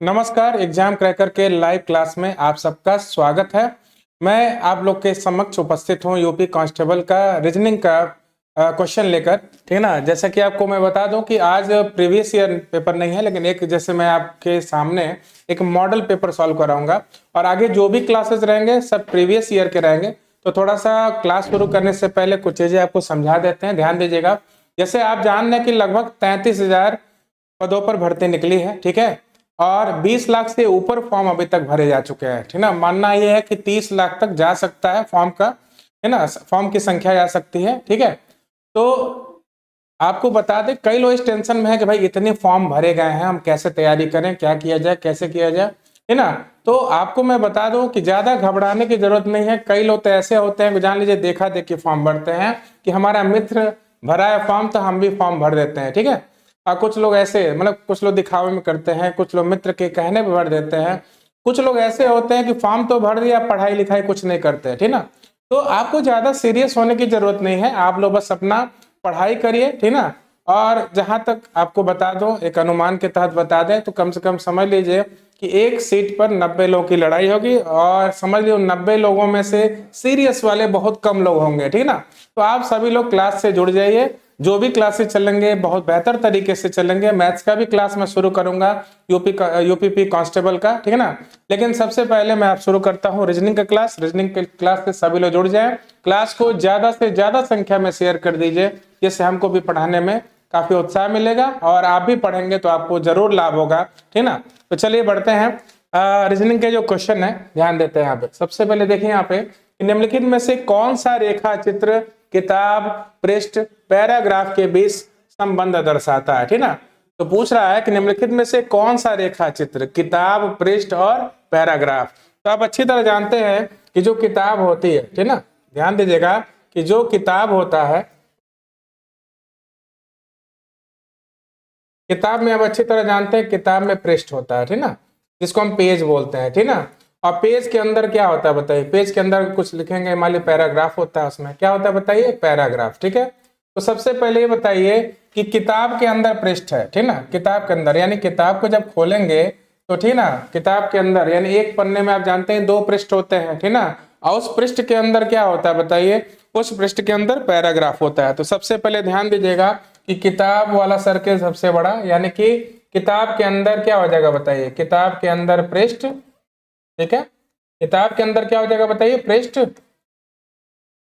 नमस्कार। Exam cracker के live class में आप सबका स्वागत है। मैं आप लोग के समक्ष उपस्थित हूं यूपी कांस्टेबल का रीजनिंग का क्वेश्चन लेकर। ठीक है ना। जैसा कि आपको मैं बता दूं कि आज प्रीवियस ईयर पेपर नहीं है, लेकिन एक जैसे मैं आपके सामने एक मॉडल पेपर सॉल्व कराऊंगा और आगे जो भी क्लासेस रहेंगे सब प्रीवियस ईयर के रहेंगे। तो थोड़ा सा क्लास शुरू करने से पहले कुछ चीजें आपको समझा देते हैं, ध्यान दीजिएगा। जैसे आप जान रहे हैं कि लगभग 33,000 पदों पर भर्ती निकली है, ठीक है, और 20 लाख से ऊपर फॉर्म अभी तक भरे जा चुके हैं। ठीक ना। मानना यह है कि 30 लाख तक जा सकता है फॉर्म का, है ना, फॉर्म की संख्या जा सकती है। ठीक है। तो आपको बता दें, कई लोग इस टेंशन में है कि भाई इतने फॉर्म भरे गए हैं, हम कैसे तैयारी करें, क्या किया जाए, कैसे किया जाए, है ना। तो आपको मैं बता दूं कि ज्यादा घबराने की जरूरत नहीं है। कई लोग तो ऐसे होते हैं, जान लीजिए देखा देखी फॉर्म भरते हैं कि हमारा मित्र भरा है फॉर्म तो हम भी फॉर्म भर देते हैं। ठीक है। और कुछ लोग ऐसे, मतलब कुछ लोग दिखावे में करते हैं, कुछ लोग मित्र के कहने पर भर देते हैं, कुछ लोग ऐसे होते हैं कि फॉर्म तो भर दिया, पढ़ाई लिखाई कुछ नहीं करते। ठीक ना। तो आपको ज्यादा सीरियस होने की जरूरत नहीं है, आप लोग बस अपना पढ़ाई करिए। ठीक ना। और जहां तक आपको बता दूं, एक अनुमान के तहत बता दें तो कम से कम समझ लीजिए कि एक सीट पर 90 लोगों की लड़ाई होगी, और समझ लीजिए 90 लोगों में से सीरियस वाले बहुत कम लोग होंगे। ठीक ना। तो आप सभी लोग क्लास से जुड़ जाइए। जो भी क्लासेस चलेंगे बहुत बेहतर तरीके से चलेंगे। मैथ्स का भी क्लास मैं शुरू करूंगा, यूपीपी कांस्टेबल का। ठीक है ना। लेकिन सबसे पहले मैं आप शुरू करता हूं रीजनिंग का क्लास। रीजनिंग के क्लास से सभी लोग जुड़ जाएं। क्लास को ज्यादा से ज्यादा संख्या में शेयर कर दीजिए, जिससे हमको भी पढ़ाने में काफी उत्साह मिलेगा, और आप भी पढ़ेंगे तो आपको जरूर लाभ होगा। ठीक ना। तो चलिए बढ़ते हैं। रीजनिंग के जो क्वेश्चन है ध्यान देते हैं यहाँ पे। सबसे पहले देखिए यहाँ पे, निम्नलिखित में से कौन सा रेखा चित्र किताब, पृष्ठ, पैराग्राफ के बीच संबंध दर्शाता है। ठीक ना। तो पूछ रहा है कि निम्नलिखित में से कौन सा रेखा चित्र किताब, पृष्ठ और पैराग्राफ। तो आप अच्छी तरह जानते हैं कि जो किताब होती है, ठीक ना, ध्यान दीजिएगा कि जो किताब होता है, किताब में आप अच्छी तरह जानते हैं किताब में पृष्ठ होता है, ठीक ना, जिसको हम पेज बोलते हैं। ठीक ना। और पेज के अंदर क्या होता है बताइए। पेज के अंदर कुछ लिखेंगे, मान ली पैराग्राफ होता है, उसमें क्या होता है बताइए, पैराग्राफ। ठीक है। तो सबसे पहले ये बताइए कि किताब के अंदर पृष्ठ है, ठीक ना, किताब के अंदर, यानी किताब को जब खोलेंगे तो, ठीक ना, किताब के अंदर यानी एक पन्ने में आप जानते हैं 2 पृष्ठ होते हैं, ठीक ना, और उस पृष्ठ के अंदर क्या होता है बताइए, उस पृष्ठ के अंदर पैराग्राफ होता है। तो सबसे पहले ध्यान दीजिएगा कि किताब वाला सर्किल सबसे बड़ा, यानी कि किताब के अंदर क्या हो जाएगा बताइए, किताब के अंदर पृष्ठ। ठीक है। किताब के अंदर क्या हो जाएगा बताइए, पृष्ठ,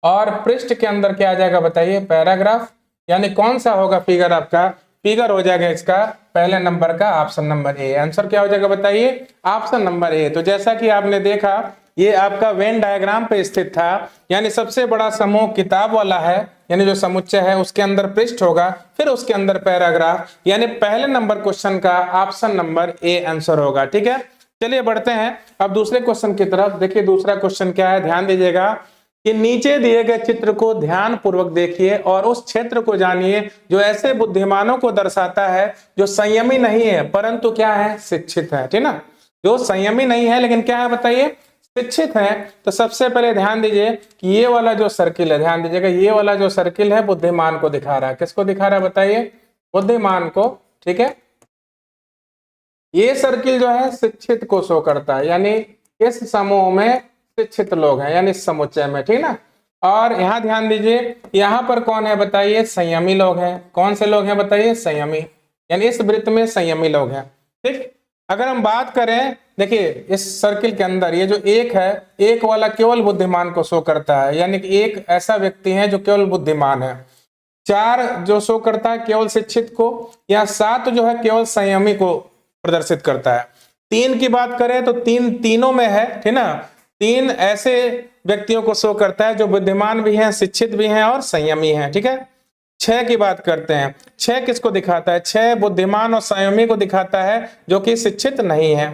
और पृष्ठ के अंदर क्या आ जाएगा बताइए, पैराग्राफ। यानी कौन सा होगा फिगर आपका, फिगर हो जाएगा इसका पहले नंबर का ऑप्शन नंबर ए। आंसर क्या हो जाएगा बताइए, ऑप्शन नंबर ए। तो जैसा कि आपने देखा, ये आपका वेन डायग्राम पे स्थित था, यानी सबसे बड़ा समूह किताब वाला है, यानी जो समुच्चय है उसके अंदर पृष्ठ होगा, फिर उसके अंदर पैराग्राफ, यानी पहले नंबर क्वेश्चन का ऑप्शन नंबर ए आंसर होगा। ठीक है। चलिए बढ़ते हैं अब दूसरे क्वेश्चन की तरफ। देखिए दूसरा क्वेश्चन क्या है, ध्यान दीजिएगा कि नीचे दिए गए चित्र को ध्यान पूर्वक देखिए और उस क्षेत्र को जानिए जो ऐसे बुद्धिमानों को दर्शाता है जो संयमी नहीं है परंतु क्या है, शिक्षित है। ठीक ना। जो संयमी नहीं है लेकिन क्या है बताइए, शिक्षित है। तो सबसे पहले ध्यान दीजिए कि ये वाला जो सर्किल है, ध्यान दीजिएगा, ये वाला जो सर्किल है बुद्धिमान को दिखा रहा है। किसको दिखा रहा है बताइए, बुद्धिमान को। ठीक है। ये सर्किल जो है शिक्षित को शो करता है, यानी इस समूह में शिक्षित लोग हैं, यानी इस समुच्चय में। ठीक ना। और यहाँ ध्यान दीजिए, यहाँ पर कौन है बताइए, संयमी लोग हैं। कौन से लोग हैं बताइए, संयमी, यानी इस वृत्त में संयमी लोग हैं। ठीक। अगर हम बात करें, देखिए इस सर्किल के अंदर ये जो एक है, एक वाला केवल बुद्धिमान को शो करता है, यानी कि एक ऐसा व्यक्ति है जो केवल बुद्धिमान है। 4 जो शो करता है केवल शिक्षित को, या 7 जो है केवल संयमी को प्रदर्शित करता है। 3 की बात करें तो तीनों में है, ठीक ना, 3 ऐसे व्यक्तियों को शो करता है जो बुद्धिमान भी हैं, शिक्षित भी हैं और संयमी हैं। ठीक है। 6 की बात करते हैं, 6 किसको दिखाता है, 6 बुद्धिमान और संयमी को दिखाता है जो कि शिक्षित नहीं है।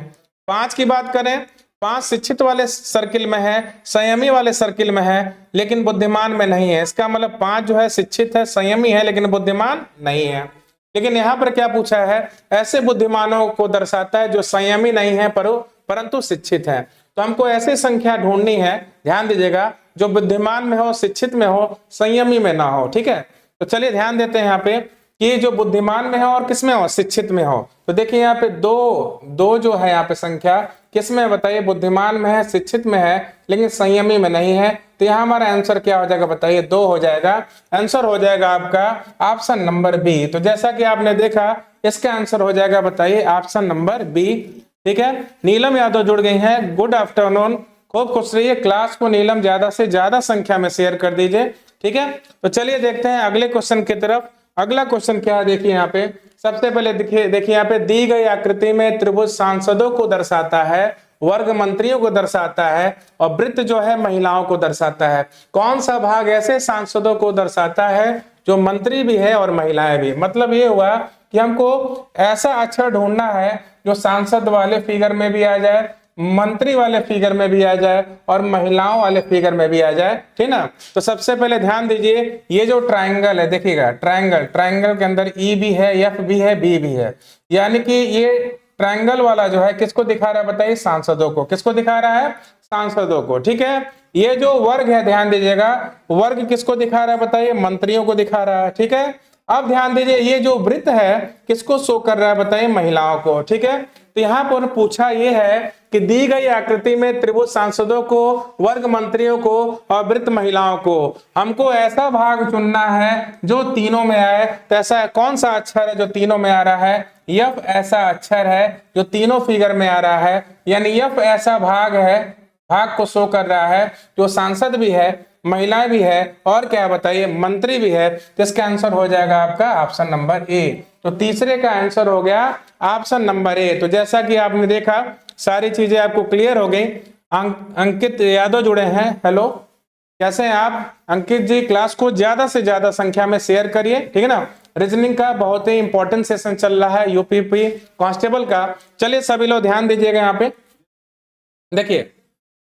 5 की बात करें, 5 शिक्षित वाले सर्किल में है, संयमी वाले सर्किल में है, लेकिन बुद्धिमान में नहीं है। इसका मतलब 5 जो है शिक्षित है, संयमी है, लेकिन बुद्धिमान नहीं है। लेकिन यहाँ पर क्या पूछा है, ऐसे बुद्धिमानों को दर्शाता है जो संयमी नहीं है परंतु शिक्षित है। तो हमको ऐसी संख्या ढूंढनी है, ध्यान दीजिएगा, जो बुद्धिमान में हो, शिक्षित में हो, संयमी में ना हो। ठीक है। तो चलिए ध्यान देते हैं यहाँ पे कि जो बुद्धिमान में हो और किसमें हो, शिक्षित में हो। तो देखिए यहाँ पे दो जो है यहाँ पे संख्या किसमें है बताइए, बुद्धिमान में है, शिक्षित में है, लेकिन संयमी में नहीं है। तो यहाँ हमारा आंसर क्या हो जाएगा बताइए, 2 हो जाएगा। आंसर हो जाएगा आपका ऑप्शन नंबर बी। तो जैसा कि आपने देखा इसका आंसर हो जाएगा बताइए ऑप्शन नंबर बी। ठीक है, नीलम यादव जुड़ गई हैं, गुड आफ्टरनून, खूब खुश रहिए। क्लास को नीलम ज्यादा से ज्यादा संख्या में शेयर कर दीजिए। ठीक है, तो चलिए देखते हैं अगले क्वेश्चन की तरफ। अगला क्वेश्चन क्या है देखिए यहाँ पे, सबसे पहले देखिए यहाँ पे दी गई आकृति में त्रिभुज सांसदों को दर्शाता है, वर्ग मंत्रियों को दर्शाता है और वृत्त जो है महिलाओं को दर्शाता है। कौन सा भाग ऐसे सांसदों को दर्शाता है जो मंत्री भी है और महिलाएं भी। मतलब ये हुआ कि हमको ऐसा अक्षर ढूंढना है जो सांसद वाले फिगर में भी आ जाए, मंत्री वाले फिगर में भी आ जाए और महिलाओं वाले फिगर में भी आ जाए। ठीक ना। तो सबसे पहले ध्यान दीजिए, ये जो ट्रायंगल है देखिएगा, ट्रायंगल के अंदर ई भी है, एफ भी है, बी भी है, यानी कि ये ट्रायंगल वाला जो है किसको दिखा रहा है बताइए, सांसदों को। किसको दिखा रहा है, सांसदों को। ठीक है, ये जो वर्ग है ध्यान दीजिएगा, वर्ग किसको दिखा रहा है बताइए, मंत्रियों को दिखा रहा है। ठीक है, अब ध्यान दीजिए ये जो वृत्त है किसको शो कर रहा है बताइए, महिलाओं को। ठीक है, तो यहाँ पर पूछा ये है कि दी गई आकृति में त्रिभुज सांसदों को, वर्ग मंत्रियों को और वृत्त महिलाओं को, हमको ऐसा भाग चुनना है जो तीनों में आए। तो ऐसा कौन सा अक्षर है जो तीनों में आ रहा है, यफ ऐसा अक्षर है जो तीनों फिगर में आ रहा है, यानी यफ ऐसा भाग है, भाग को शो कर रहा है जो सांसद भी है, महिलाएं भी है और क्या बताइए, मंत्री भी है। तो इसका आंसर हो जाएगा आपका ऑप्शन नंबर ए। तो तीसरे का आंसर हो गया ऑप्शन नंबर ए। तो जैसा कि आपने देखा सारी चीजें आपको क्लियर हो गई। अंकित यादव जुड़े हैं, हेलो, कैसे हैं आप अंकित जी? क्लास को ज्यादा से ज्यादा संख्या में शेयर करिए, ठीक है ना। रीजनिंग का बहुत ही इंपॉर्टेंट सेशन चल रहा है, यूपीपी कांस्टेबल का। चलिए सभी लोग ध्यान दीजिएगा यहाँ पे, देखिए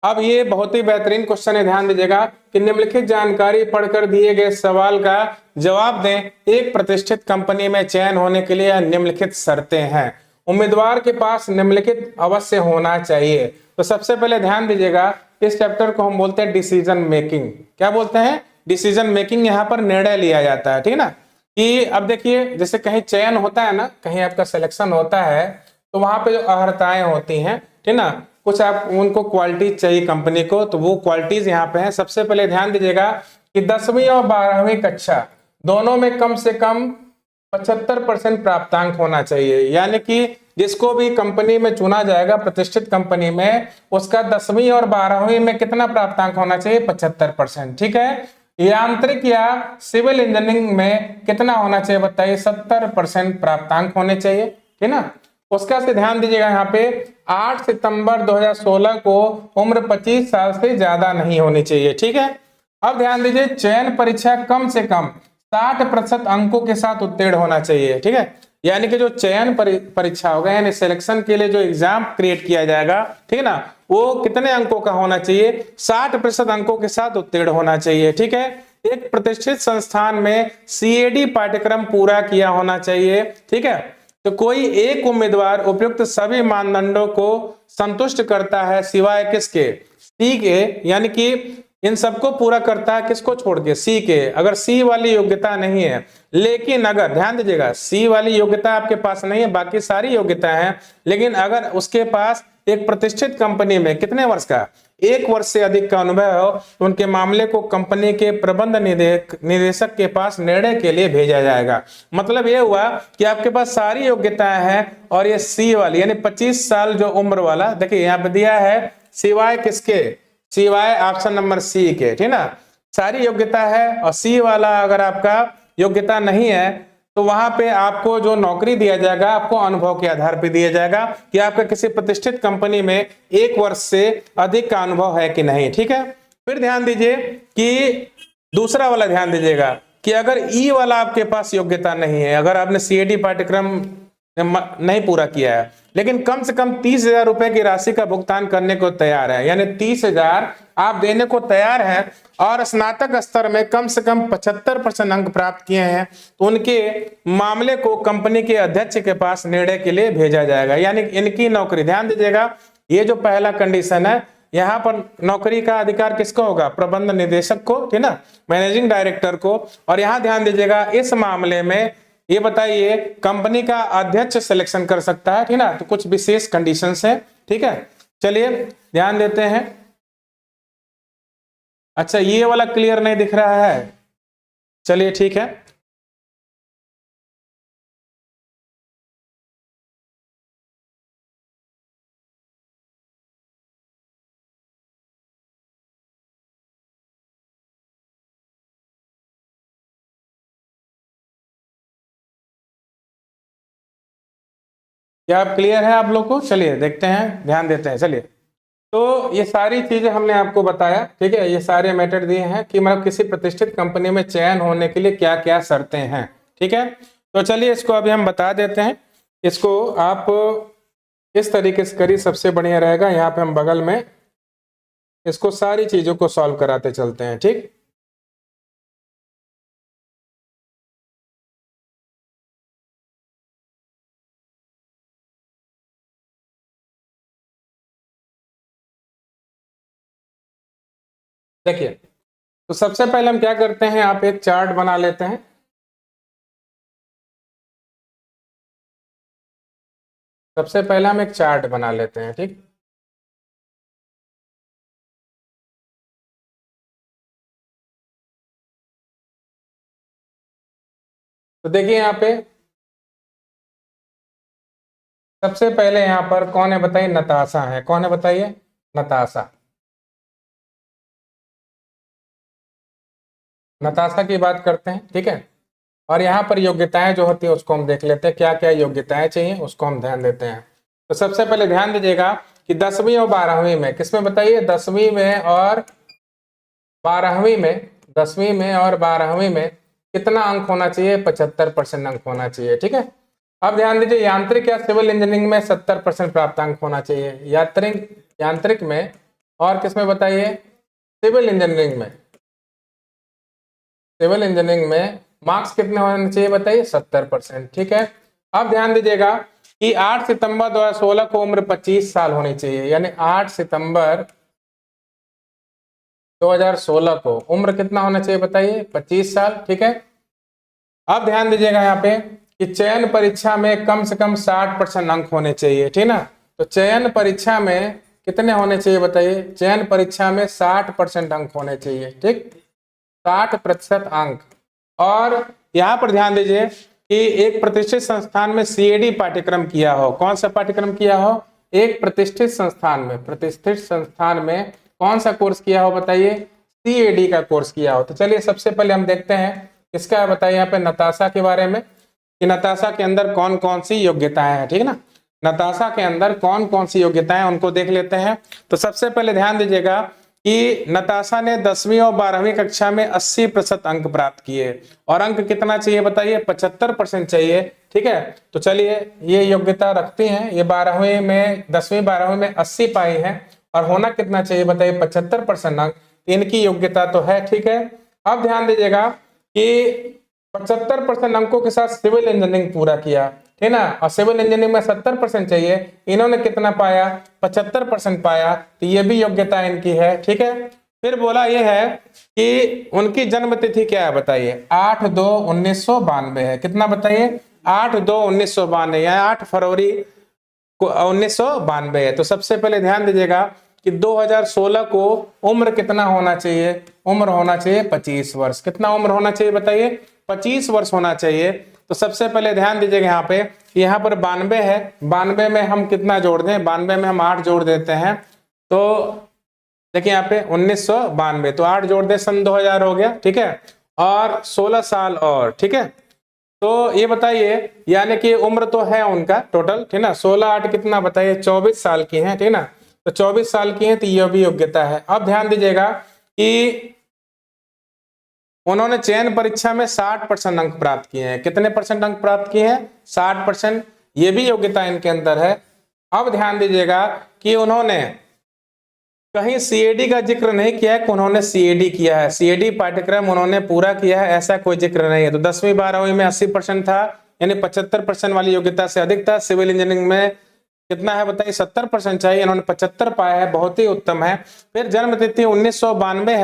अब ये बहुत ही बेहतरीन क्वेश्चन है, ध्यान दीजिएगा कि निम्नलिखित जानकारी पढ़कर दिए गए सवाल का जवाब दें। एक प्रतिष्ठित कंपनी में चयन होने के लिए निम्नलिखित शर्तें हैं, उम्मीदवार के पास निम्नलिखित अवश्य होना चाहिए। तो सबसे पहले ध्यान दीजिएगा, इस चैप्टर को हम बोलते हैं डिसीजन मेकिंग। क्या बोलते हैं, डिसीजन मेकिंग। यहाँ पर निर्णय लिया जाता है, ठीक है ना। कि अब देखिए जैसे कहीं चयन होता है ना, कहीं आपका सिलेक्शन होता है तो वहां पे जो अर्हताएं होती हैं, ठीक ना, कुछ आप उनको क्वालिटी चाहिए कंपनी को, तो वो क्वालिटीज यहाँ पे हैं। सबसे पहले ध्यान दीजिएगा कि 10वीं और 12वीं कक्षा दोनों में कम से कम 75% प्राप्तांक होना चाहिए। यानी कि जिसको भी कंपनी में चुना जाएगा, प्रतिष्ठित कंपनी में, उसका 10वीं और 12वीं में कितना प्राप्तांक होना चाहिए, 75%। ठीक है, यांत्रिक या सिविल इंजीनियरिंग में कितना होना चाहिए बताइए, 70% प्राप्तांक होने चाहिए, ठीक ना। उसका से ध्यान दीजिएगा यहाँ पे 8 सितंबर 2016 को उम्र 25 साल से ज्यादा नहीं होनी चाहिए, ठीक है। अब ध्यान दीजिए चयन परीक्षा कम से कम 60% अंकों के साथ उत्तीर्ण होना चाहिए, ठीक है। यानी कि जो चयन परीक्षा होगा, यानी सिलेक्शन के लिए जो एग्जाम क्रिएट किया जाएगा, ठीक है ना, वो कितने अंकों का होना चाहिए, 60% अंकों के साथ उत्तीर्ण होना चाहिए, ठीक है। एक प्रतिष्ठित संस्थान में सीएडी पाठ्यक्रम पूरा किया होना चाहिए, ठीक है। तो कोई एक उम्मीदवार उपयुक्त सभी मानदंडों को संतुष्ट करता है सिवाय किसके, सी के, यानी कि इन सबको पूरा करता है किसको छोड़ के, सी के। अगर सी वाली योग्यता नहीं है, लेकिन अगर ध्यान दीजिएगा सी वाली योग्यता आपके पास नहीं है, बाकी सारी योग्यता है, लेकिन अगर उसके पास एक प्रतिष्ठित कंपनी में कितने वर्ष का, 1 वर्ष से अधिक का अनुभव हो, तो उनके मामले को कंपनी के प्रबंध निदेशक के पास निर्णय के लिए भेजा जाएगा। मतलब ये हुआ कि आपके पास सारी योग्यताएं हैं और ये सी वाली यानी 25 साल जो उम्र वाला, देखिए यहाँ पे दिया है सिवाय किसके, सिवाय ऑप्शन नंबर सी के, ठीक ना। सारी योग्यता है और सी वाला अगर आपका योग्यता नहीं है तो वहां पे आपको जो नौकरी दिया जाएगा, आपको अनुभव के आधार पर दिया जाएगा कि आपका किसी प्रतिष्ठित कंपनी में 1 वर्ष से अधिक का अनुभव है कि नहीं, ठीक है। फिर ध्यान दीजिए कि दूसरा वाला ध्यान दीजिएगा कि अगर ई वाला आपके पास योग्यता नहीं है, अगर आपने सीएडी पाठ्यक्रम नहीं पूरा किया है, लेकिन कम से कम 30,000 रुपए की राशि का भुगतान करने को तैयार है, यानी 30,000 आप देने को तैयार हैं और स्नातक स्तर में कम से कम 75% अंक प्राप्त किए हैं, तो उनके मामले को कंपनी के अध्यक्ष के पास निर्णय के लिए भेजा जाएगा। यानी इनकी नौकरी, ध्यान दीजिएगा ये जो पहला कंडीशन है, यहाँ पर नौकरी का अधिकार किसको होगा, प्रबंध निदेशक को, ठीक ना, मैनेजिंग डायरेक्टर को। और यहाँ ध्यान दीजिएगा इस मामले में ये बताइए कंपनी का अध्यक्ष सिलेक्शन कर सकता है, ठीक ना, तो कुछ विशेष कंडीशंस है, ठीक है। चलिए ध्यान देते हैं। अच्छा ये वाला क्लियर नहीं दिख रहा है, चलिए ठीक है। क्या आप क्लियर है आप लोग को? चलिए देखते हैं, ध्यान देते हैं। चलिए तो ये सारी चीजें हमने आपको बताया, ठीक है, ये सारे मैटर दिए हैं कि मतलब किसी प्रतिष्ठित कंपनी में चयन होने के लिए क्या क्या शर्तें हैं, ठीक है। तो चलिए इसको अभी हम बता देते हैं। इसको आप इस तरीके से करिए, सबसे बढ़िया रहेगा। यहाँ पे हम बगल में इसको सारी चीजों को सॉल्व कराते चलते हैं, ठीक। देखिए तो सबसे पहले हम क्या करते हैं, आप एक चार्ट बना लेते हैं। सबसे पहले हम एक चार्ट बना लेते हैं, ठीक। तो देखिए यहाँ पे सबसे पहले यहाँ पर कौन है बताइए, नताशा है। कौन है बताइए? नताशा। नताशा की बात करते हैं, ठीक है। और यहाँ पर योग्यताएं जो होती है उसको हम देख लेते हैं, क्या क्या योग्यताएं चाहिए उसको हम ध्यान देते हैं। तो सबसे पहले ध्यान दीजिएगा कि 10वीं और 12वीं में, किसमें बताइए, 10वीं में और 12वीं में, 10वीं में और 12वीं में कितना अंक होना चाहिए? 75% अंक होना चाहिए, ठीक है। अब ध्यान दीजिए यांत्रिक या सिविल इंजीनियरिंग में 70% प्राप्तांक होना चाहिए। यांत्रिक में और किसमें बताइए? सिविल इंजीनियरिंग में। सिविल इंजीनियरिंग में मार्क्स कितने होने चाहिए बताइए? 70%, ठीक है। अब ध्यान दीजिएगा कि 8 सितंबर 2016 को उम्र 25 साल होनी चाहिए, यानी 8 सितंबर 2016 को उम्र कितना होना चाहिए बताइए? 25 साल, ठीक है। अब ध्यान दीजिएगा यहाँ पे कि चयन परीक्षा में कम से कम 60% अंक होने चाहिए, ठीक ना। तो चयन परीक्षा में कितने होने चाहिए बताइए? चयन परीक्षा में 60% अंक होने चाहिए, ठीक, 60% अंक। और यहाँ पर ध्यान दीजिए कि एक प्रतिष्ठित संस्थान में सीएडी पाठ्यक्रम किया हो। कौन सा पाठ्यक्रम किया हो? एक प्रतिष्ठित संस्थान में कौन सा कोर्स किया हो बताइए? सीएडी का कोर्स किया हो। तो चलिए सबसे पहले हम देखते हैं इसका बताइए यहाँ पे नताशा के बारे में कि नताशा के अंदर कौन कौन सी योग्यताएं हैं, ठीक है ना। नताशा के अंदर कौन कौन सी योग्यताएं उनको देख लेते हैं। तो सबसे पहले ध्यान दीजिएगा कि नताशा ने 10वीं और 12वीं कक्षा में 80% अंक प्राप्त किए। और अंक कितना चाहिए बताइए? 75% चाहिए, ठीक है। तो चलिए ये योग्यता रखती हैं, ये 12वीं में 10वीं 12वीं में 80 पाई है और होना कितना चाहिए बताइए? 75% अंक। इनकी योग्यता तो है, ठीक है। अब ध्यान दीजिएगा कि 75% अंकों के साथ सिविल इंजीनियरिंग पूरा किया, ठीक ना, और सिविल इंजीनियरिंग में 70% चाहिए, इन्होंने कितना पाया? 75% पाया। तो ये भी योग्यता इनकी है, ठीक है। फिर बोला ये है कि उनकी जन्म तिथि क्या है बताइए? 8/2/1992 है। कितना बताइए? 8/2/1992 या 8 फरवरी 1992 है। तो सबसे पहले ध्यान दीजिएगा कि 2016 को उम्र कितना होना चाहिए? उम्र होना चाहिए 25 वर्ष। कितना उम्र होना चाहिए बताइए? 25 वर्ष होना चाहिए। तो सबसे पहले ध्यान दीजिएगा यहाँ पे, यहाँ पर 92 है, 92 में हम कितना जोड़ दें? 92 में हम 8 जोड़ देते हैं। तो देखिए यहाँ पे 1992, तो 8 जोड़ दे, सन 2000 हो गया, ठीक है। और 16 साल और, ठीक है। तो ये बताइए यानी कि उम्र तो है उनका टोटल, ठीक ना, 16 8 कितना बताइए? 24 साल की है, ठीक ना। तो 24 साल की है, तो ये भी योग्यता है। अब ध्यान दीजिएगा कि उन्होंने चयन परीक्षा में 60% अंक प्राप्त किए हैं। कितने परसेंट अंक प्राप्त किए हैं? 60%। ये भी योग्यता इनके अंदर है। अब ध्यान दीजिएगा कि उन्होंने कहीं सीएडी का जिक्र नहीं किया है कि उन्होंने सीएडी किया है, सीएडी पाठ्यक्रम उन्होंने पूरा किया है, ऐसा कोई जिक्र नहीं है। तो 10वीं 12वीं में 80% था, यानी 75% वाली योग्यता से अधिक था। सिविल इंजीनियरिंग में कितना है बताइए? 70% चाहिए, इन्होंने 75 पाया है, बहुत ही उत्तम है। फिर जन्म तिथि 1992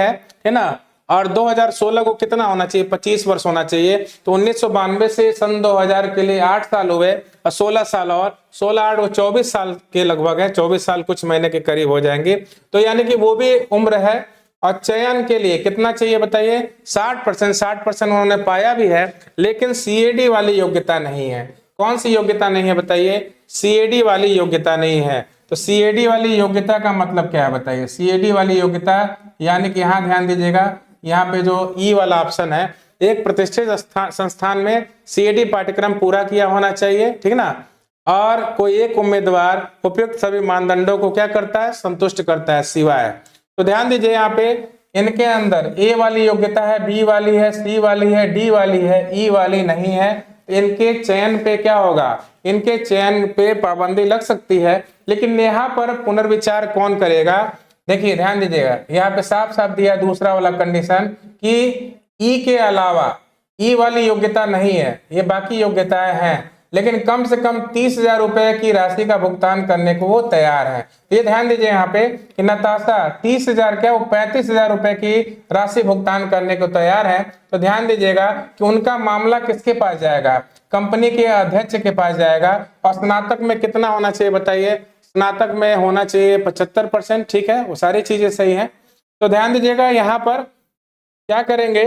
है ना, और 2016 को कितना होना चाहिए, 25 वर्ष होना चाहिए। तो 1992 से सन 2000 के लिए 8 साल हुए और 16 साल और 16 8 वो 24 साल के लगभग है, 24 साल कुछ महीने के करीब हो जाएंगे। तो यानी कि वो भी उम्र है। और चयन के लिए कितना चाहिए बताइए, 60%। 60% उन्होंने पाया भी है, लेकिन सीएडी वाली योग्यता नहीं है। कौन सी योग्यता नहीं है बताइए, सीएडी वाली योग्यता नहीं है। तो सीएडी वाली योग्यता का मतलब क्या है बताइए, सीएडी वाली योग्यता यानी कि यहाँ ध्यान दीजिएगा, यहाँ पे जो ई वाला ऑप्शन है, एक प्रतिष्ठित संस्थान में सीएडी पाठ्यक्रम पूरा किया होना चाहिए, ठीक ना। और कोई एक उम्मीदवार उपयुक्त सभी मानदंडों को क्या करता है, संतुष्ट करता है, सिवाय। तो ध्यान दीजिए यहाँ पे इनके अंदर ए वाली योग्यता है, बी वाली है, सी वाली है, डी वाली है, ई वाली नहीं है। इनके चयन पे क्या होगा, इनके चयन पे पाबंदी लग सकती है, लेकिन यहाँ पर पुनर्विचार कौन करेगा। देखिए ध्यान दीजिएगा, यहाँ पे साफ साफ दिया दूसरा वाला कंडीशन कि ई के अलावा, ई वाली योग्यता नहीं है, ये बाकी योग्यताएं हैं, लेकिन कम से कम 30,000 रुपए की राशि का भुगतान करने को वो तैयार है। ये ध्यान दीजिए यहाँ पे कि नताशा 30,000 क्या, वो 35,000 रुपए की राशि भुगतान करने को तैयार है। तो ध्यान दीजिएगा कि उनका मामला किसके पास जाएगा, कंपनी के अध्यक्ष के पास जाएगा। और स्नातक में कितना होना चाहिए बताइए, स्नातक में होना चाहिए 75%, ठीक है, वो सारी चीजें सही है। तो ध्यान दीजिएगा यहाँ पर क्या करेंगे,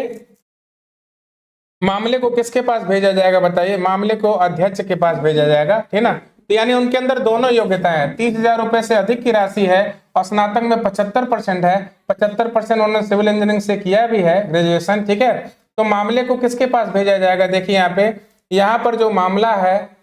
मामले को किसके पास भेजा जाएगा बताइए, मामले को अध्यक्ष के पास भेजा जाएगा, ठीक ना। तो यानी उनके अंदर दोनों योग्यताएं हैं, 30,000 रुपए से अधिक की राशि है और स्नातक में 75% है, 75% उन्होंने सिविल इंजीनियरिंग से किया भी है, ग्रेजुएशन, ठीक है। तो मामले को किसके पास भेजा जाएगा, देखिए यहाँ पे, यहाँ पर जो मामला है,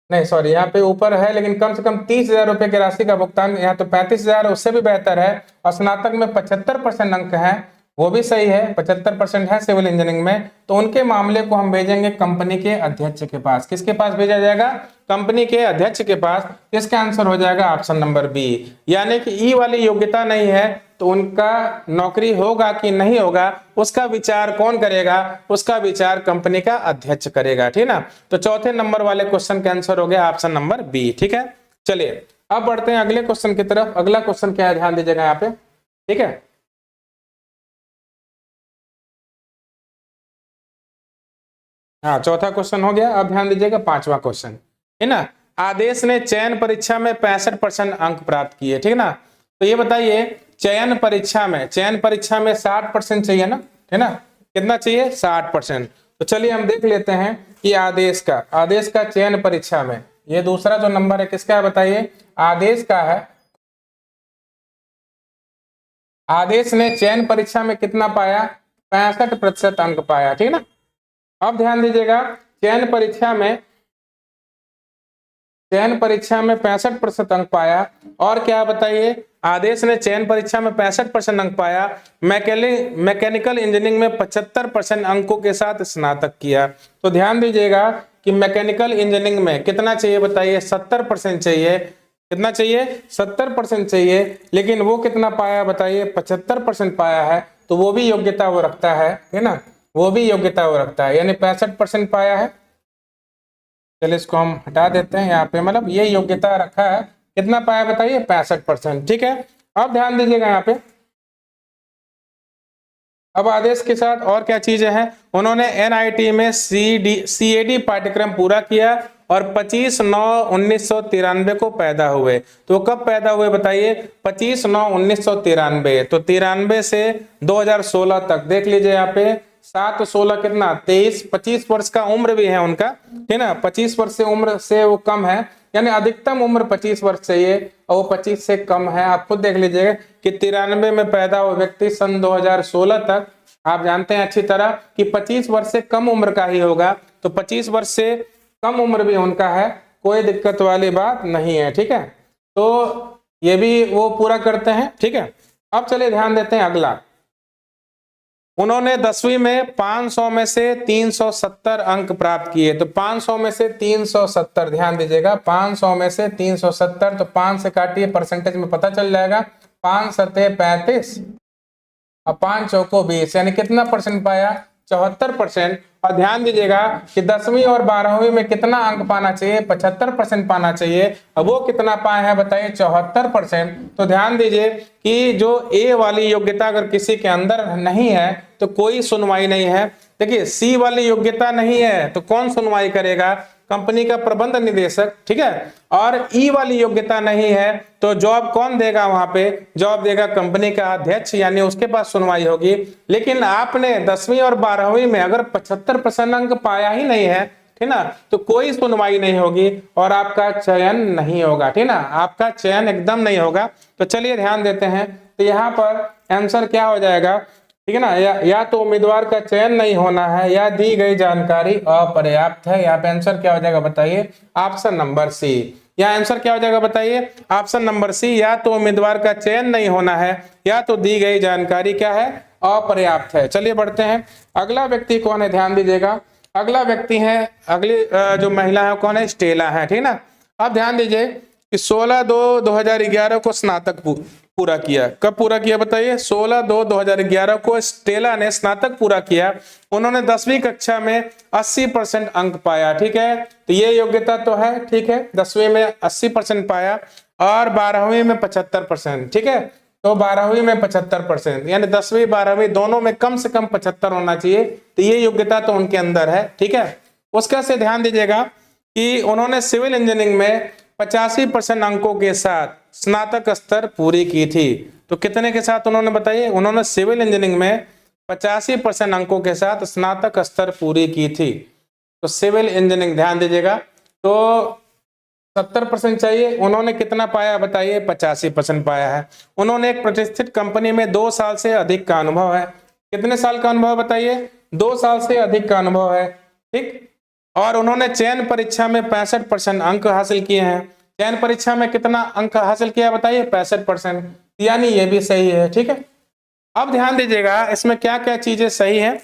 नहीं सॉरी यहाँ पे ऊपर है, लेकिन कम से कम 30,000 रुपए की राशि का भुगतान, यहाँ तो 35,000 उससे भी बेहतर है। और स्नातक में 75% अंक है, वो भी सही है, 75% है सिविल इंजीनियरिंग में। तो उनके मामले को हम भेजेंगे कंपनी के अध्यक्ष के पास। किसके पास भेजा जाएगा, कंपनी के अध्यक्ष के पास। इसका आंसर हो जाएगा ऑप्शन नंबर बी। यानी कि ई वाली योग्यता नहीं है, तो उनका नौकरी होगा कि नहीं होगा उसका विचार कौन करेगा, उसका विचार कंपनी का अध्यक्ष करेगा, ठीक ना। तो चौथे नंबर वाले क्वेश्चन का आंसर हो गया ऑप्शन नंबर बी, ठीक है। चलिए अब बढ़ते हैं अगले क्वेश्चन की तरफ। अगला क्वेश्चन क्या है, ध्यान दीजिएगा यहाँ पे, ठीक है। हाँ चौथा क्वेश्चन हो गया। अब ध्यान दीजिएगा पांचवा क्वेश्चन है ना, आदेश ने चयन परीक्षा में 65% अंक प्राप्त किए, ठीक ना। तो ये बताइए चयन परीक्षा में 60% चाहिए ना, है ना, कितना चाहिए 60%। तो चलिए हम देख लेते हैं कि आदेश का चयन परीक्षा में, ये दूसरा जो नंबर है किसका है बताइए, आदेश का है। आदेश ने चयन परीक्षा में कितना पाया, 65% अंक पाया, ठीक ना। अब ध्यान दीजिएगा चयन परीक्षा में 65% अंक पाया, और क्या बताइए, आदेश ने चयन परीक्षा में 65% अंक पाया, मैकेनिकल इंजीनियरिंग में 75% अंकों के साथ स्नातक किया। तो ध्यान दीजिएगा कि मैकेनिकल इंजीनियरिंग में कितना चाहिए बताइए, 70% चाहिए। कितना चाहिए, 70% चाहिए, लेकिन वो कितना पाया बताइए, 75% पाया है। तो वो भी योग्यता वो रखता है ना, वो भी योग्यता वो रखता है, यानी 65% पाया है। चलिए इसको हम हटा देते हैं यहाँ पे, मतलब ये योग्यता रखा है, कितना पाया बताइए 65%, ठीक है। अब ध्यान दीजिएगा यहाँ पे, अब आदेश के साथ और क्या चीजें हैं, उन्होंने एनआईटी में सीएडी पाठ्यक्रम पूरा किया और 25/9/1993 को पैदा हुए। तो कब पैदा हुए बताइए, 25/9/1993। तो 93 से 2016 तक देख लीजिए यहाँ पे, 7 16 कितना 23, 25 वर्ष का उम्र भी है उनका, ठीक ना। 25 वर्ष से उम्र से वो कम है, यानी अधिकतम उम्र 25 वर्ष चाहिए और वो 25 से कम है। आप खुद देख लीजिएगा कि 93 में पैदा हुआ व्यक्ति सन 2016 तक, आप जानते हैं अच्छी तरह कि 25 वर्ष से कम उम्र का ही होगा। तो 25 वर्ष से कम उम्र भी उनका है, कोई दिक्कत वाली बात नहीं है, ठीक है। तो ये भी वो पूरा करते हैं, ठीक है। अब चलिए ध्यान देते हैं अगला, उन्होंने 10वीं में 500 में से 370 अंक प्राप्त किए। तो 500 में से 370, ध्यान दीजिएगा 500 में से 370, तो 5 से काटिए, परसेंटेज में पता चल जाएगा, 5 सते 35 और 5 चौको 20, यानी कितना परसेंट पाया, 74%। और ध्यान दीजिएगा कि 10वीं और 12वीं में कितना अंक पाना चाहिए, 75% पाना चाहिए। अब वो कितना पाए हैं बताइए, 74%। तो ध्यान दीजिए कि जो ए वाली योग्यता अगर किसी के अंदर नहीं है तो कोई सुनवाई नहीं है। देखिए सी वाली योग्यता नहीं है तो कौन सुनवाई करेगा, कंपनी का प्रबंध निदेशक, ठीक है। और ई वाली योग्यता नहीं है तो जॉब कौन देगा, वहां पे जॉब देगा कंपनी का अध्यक्ष, यानी उसके पास सुनवाई होगी। लेकिन आपने 10वीं और 12वीं में अगर 75% अंक पाया ही नहीं है, ठीक ना, तो कोई सुनवाई नहीं होगी और आपका चयन नहीं होगा, ठीक ना, आपका चयन एकदम नहीं होगा। तो चलिए ध्यान देते हैं, तो यहाँ पर आंसर क्या हो जाएगा, ठीक है ना, या तो उम्मीदवार का चयन नहीं होना है या दी गई जानकारी अपर्याप्त है। यहाँ पे आंसर क्या हो जाएगा बताइए, ऑप्शन नंबर सी। यहाँ आंसर क्या हो जाएगा बताइए, ऑप्शन नंबर सी, या तो उम्मीदवार का चयन नहीं होना है या तो दी गई जानकारी क्या है, अपर्याप्त है। चलिए बढ़ते हैं, अगला व्यक्ति कौन है, ध्यान दीजिएगा। अगला व्यक्ति है, अगली जो महिला है कौन है, स्टेला है, ठीक ना। अब ध्यान दीजिए कि 16/2/2011 को स्नातक पूरा किया। कब पूरा किया बताइए, 16/2/2011 को स्टेला ने स्नातक पूरा किया। उन्होंने 10वीं कक्षा में 80% अंक पाया, ठीक है, तो ये योग्यता तो है, ठीक है, 10वीं में 80% पाया और 12वीं में 75%, ठीक है। तो 12वीं में 75%, यानी 10वीं 12वीं दोनों में कम से कम 75 होना चाहिए, तो ये योग्यता तो उनके अंदर है, ठीक है। उसका से ध्यान दीजिएगा कि उन्होंने सिविल इंजीनियरिंग में 85% अंकों के साथ स्नातक स्तर पूरी की थी। तो कितने के साथ उन्होंने बताइए, उन्होंने सिविल इंजीनियरिंग में 85% अंकों के साथ स्नातक स्तर पूरी की थी। तो सिविल इंजीनियरिंग ध्यान दीजिएगा, तो 70% चाहिए, उन्होंने कितना पाया बताइए, 85% पाया है। उन्होंने एक प्रतिष्ठित कंपनी में 2 साल से अधिक का अनुभव है। कितने साल का अनुभव बताइए, 2 साल से अधिक का अनुभव है, ठीक। और उन्होंने चयन परीक्षा में 65% अंक हासिल किए हैं। चयन परीक्षा में कितना अंक हासिल किया बताइए, 65%, यानी ये भी सही है, ठीक है। अब ध्यान दीजिएगा इसमें क्या क्या चीजें सही है।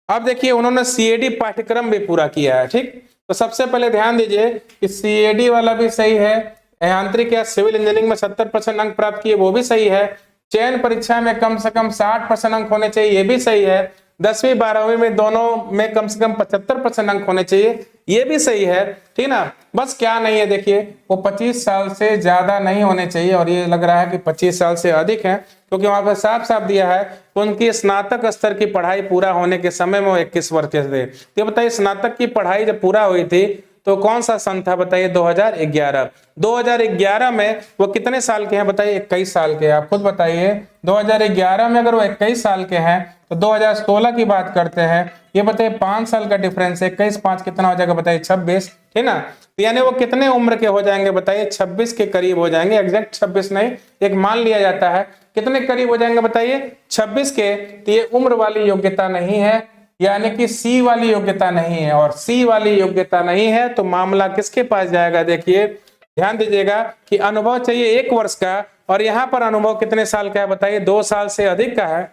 अब देखिए उन्होंने सीएडी पाठ्यक्रम भी पूरा किया है, ठीक। तो सबसे पहले ध्यान दीजिए कि सीएडी वाला भी सही है, यांत्रिक या सिविल इंजीनियरिंग में 70% अंक प्राप्त किए, वो भी सही है। चयन परीक्षा में कम से कम 60% अंक होने चाहिए, ये भी सही है। 10वीं 12वीं में दोनों में कम से कम 75% अंक होने चाहिए, ये भी सही है, ठीक ना। बस क्या नहीं है देखिए, वो 25 साल से ज्यादा नहीं होने चाहिए, और ये लग रहा है कि 25 साल से अधिक है, क्योंकि वहां पर साफ साफ दिया है कि उनकी स्नातक स्तर की पढ़ाई पूरा होने के समय में वो 21 वर्ष के थे। तो बताइए स्नातक की पढ़ाई जब पूरा हुई थी तो कौन सा सन था बताइए, 2011। 2011 में वो कितने साल के हैं बताइए, 21 साल के। आप खुद बताइए, 2011 में अगर वो 21 साल के हैं तो 2016 की बात करते हैं, ये बताइए 5 साल का डिफरेंस है, 21 5 कितना हो जाएगा बताइए, 26, ठीक ना। यानी वो कितने उम्र के हो जाएंगे बताइए, 26 के करीब हो जाएंगे, एग्जैक्ट 26 नहीं, एक मान लिया जाता है, कितने करीब हो जाएंगे बताइए, 26 के। तो ये उम्र वाली योग्यता नहीं है, यानी कि सी वाली योग्यता नहीं है, और सी वाली योग्यता नहीं है तो मामला किसके पास जाएगा, देखिए ध्यान दीजिएगा कि अनुभव चाहिए 1 वर्ष का, और यहाँ पर अनुभव कितने साल का है बताइए, 2 साल से अधिक का है।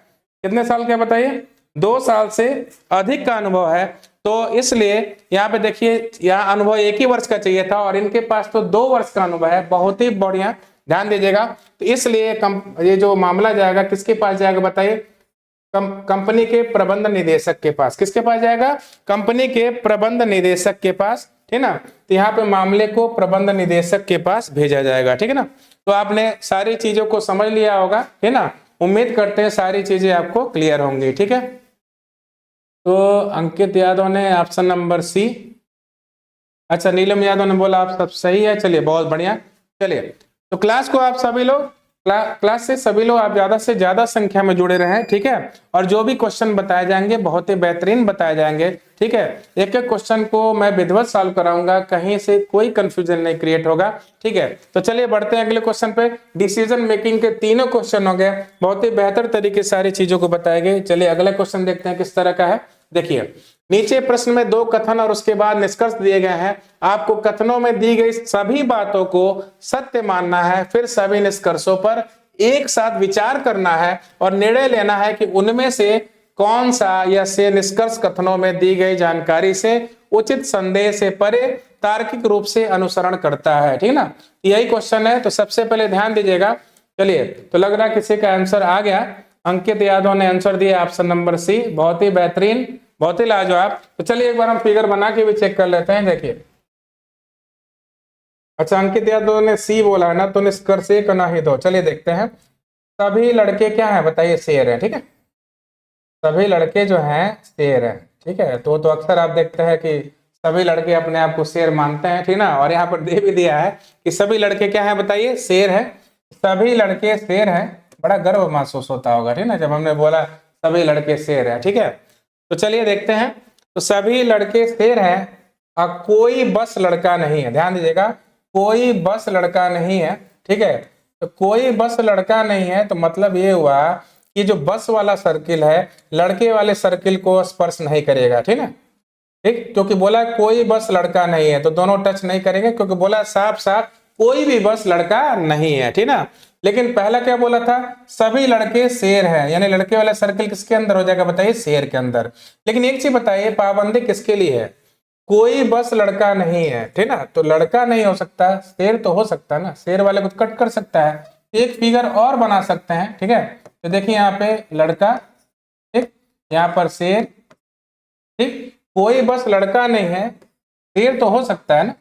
कितने साल का बताइए, 2 साल से अधिक का अनुभव है। तो इसलिए यहाँ पे देखिए, यहाँ अनुभव 1 ही वर्ष का चाहिए था और इनके पास तो 2 वर्ष का अनुभव है, बहुत ही बढ़िया, ध्यान दीजिएगा। तो इसलिए ये जो मामला जाएगा किसके पास जाएगा बताइए, कंपनी के प्रबंध निदेशक के पास। किसके पास जाएगा, कंपनी के प्रबंध निदेशक के पास, ठीक ना। तो यहाँ पे मामले को प्रबंध निदेशक के पास भेजा जाएगा, ठीक है ना। तो आपने सारी चीजों को समझ लिया होगा, ठीक ना, उम्मीद करते हैं सारी चीजें आपको क्लियर होंगी, ठीक है। तो अंकित यादव ने ऑप्शन नंबर सी, अच्छा नीलम यादव ने बोला आप सब सही है, चलिए बहुत बढ़िया। चलिए तो क्लास को आप सभी लोग क्लास से सभी लोग आप ज्यादा से ज्यादा संख्या में जुड़े रहें, ठीक है। और जो भी क्वेश्चन बताए जाएंगे बहुत ही बेहतरीन बताए जाएंगे, ठीक है। एक एक क्वेश्चन को मैं विधिवत सॉल्व कराऊंगा, कहीं से कोई कंफ्यूजन नहीं क्रिएट होगा, ठीक है। तो चलिए बढ़ते हैं अगले क्वेश्चन पे। डिसीजन मेकिंग के तीनों क्वेश्चन हो गए, बहुत ही बेहतर तरीके से सारी चीजों को बताए गए। चलिए अगला क्वेश्चन देखते हैं किस तरह का है। देखिए नीचे प्रश्न में 2 कथन और उसके बाद निष्कर्ष दिए गए हैं। आपको कथनों में दी गई सभी बातों को सत्य मानना है, फिर सभी निष्कर्षों पर एक साथ विचार करना है और निर्णय लेना है कि उनमें से कौन सा या से निष्कर्ष कथनों में दी गई जानकारी से उचित संदेह से परे तार्किक रूप से अनुसरण करता है, ठीक ना। यही क्वेश्चन है। तो सबसे पहले ध्यान दीजिएगा। चलिए तो लग रहा है किसी का आंसर आ गया। अंकित यादव ने आंसर दिया ऑप्शन नंबर सी, बहुत ही बेहतरीन, बहुत ही लाजवाब। तो चलिए एक बार हम फिगर बना के भी चेक कर लेते हैं। देखिए, अच्छा अंकित यार तो ने सी बोला है ना, तो निष्कर्ष एक ना ही दो। चलिए देखते हैं। सभी लड़के क्या है बताइए, शेर है। ठीक है, सभी लड़के जो हैं शेर है। ठीक है, तो अक्सर आप देखते हैं कि सभी लड़के अपने आप को शेर मानते हैं, ठीक ना। और यहाँ पर दे भी दिया है कि सभी लड़के क्या है बताइए, शेर है। सभी लड़के शेर है, बड़ा गर्व महसूस होता होगा, ठीक ना, जब हमने बोला सभी लड़के शेर है। ठीक है, तो चलिए देखते हैं। तो सभी लड़के शेर है और कोई बस लड़का नहीं है। ध्यान दीजिएगा, कोई बस लड़का नहीं है। ठीक है, तो कोई बस लड़का नहीं है तो मतलब ये हुआ कि जो बस वाला सर्किल है लड़के वाले सर्किल को स्पर्श नहीं करेगा। ठीक है, ठीक, क्योंकि बोला कोई बस लड़का नहीं है तो दोनों टच नहीं करेंगे, क्योंकि बोला साफ साफ कोई भी बस लड़का नहीं है। ठीक ना, लेकिन पहला क्या बोला था, सभी लड़के शेर है, यानी लड़के वाला सर्किल किसके अंदर हो जाएगा बताइए, शेर के अंदर। लेकिन एक चीज बताइए, पाबंदी किसके लिए है, कोई बस लड़का नहीं है। ठीक ना, तो लड़का नहीं हो सकता, शेर तो हो सकता है ना, शेर वाले को कट कर सकता है। एक फिगर और बना सकते हैं। ठीक है, तो देखिए यहाँ पे लड़का, ठीक, यहाँ पर शेर, ठीक, कोई बस लड़का नहीं है, शेर तो हो सकता है ना।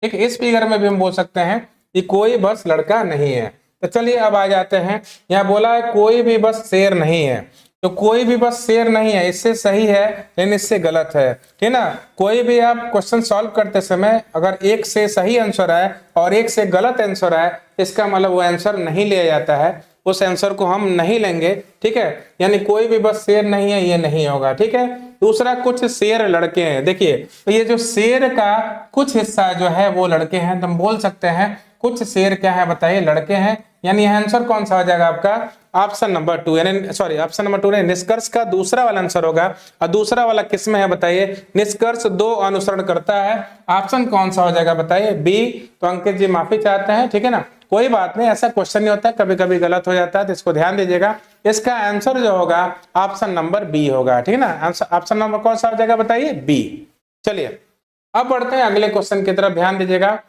ठीक, इस फिगर में भी हम बोल सकते हैं कि कोई बस लड़का नहीं है। तो चलिए अब आ जाते हैं, यहाँ बोला है कोई भी बस शेर नहीं है, तो कोई भी बस शेर नहीं है, इससे सही है लेकिन इससे गलत है। ठीक ना, कोई भी आप क्वेश्चन सॉल्व करते समय अगर एक से सही आंसर आए और एक से गलत आंसर आए, इसका मतलब वो आंसर नहीं लिया जाता है, उस आंसर को हम नहीं लेंगे। ठीक है, यानी कोई भी बस शेर नहीं है, ये नहीं होगा। ठीक है, दूसरा कुछ शेर लड़के हैं। देखिए, तो ये जो शेर का कुछ हिस्सा जो है वो लड़के हैं, तो हम बोल सकते हैं कुछ शेर क्या है बताइए, लड़के हैं। यानी आंसर कौन सा हो जाएगा आपका, ऑप्शन नंबर 2, यानी सॉरी ऑप्शन नंबर 2 नहीं, निष्कर्ष का दूसरा वाला आंसर होगा। और दूसरा वाला किस में है बताइए, निष्कर्ष 2 अनुसरण करता है। ऑप्शन कौन सा हो जाएगा बताइए, बी। तो अंकित जी माफी चाहते हैं, ठीक है ना, कोई बात नहीं, ऐसा क्वेश्चन नहीं होता है, कभी कभी गलत हो जाता है, तो इसको ध्यान दीजिएगा। इसका आंसर जो होगा ऑप्शन नंबर बी होगा। ठीक है ना, ऑप्शन नंबर कौन सा हो जाएगा बताइए, बी। चलिए अब बढ़ते हैं अगले क्वेश्चन की तरफ, ध्यान दीजिएगा।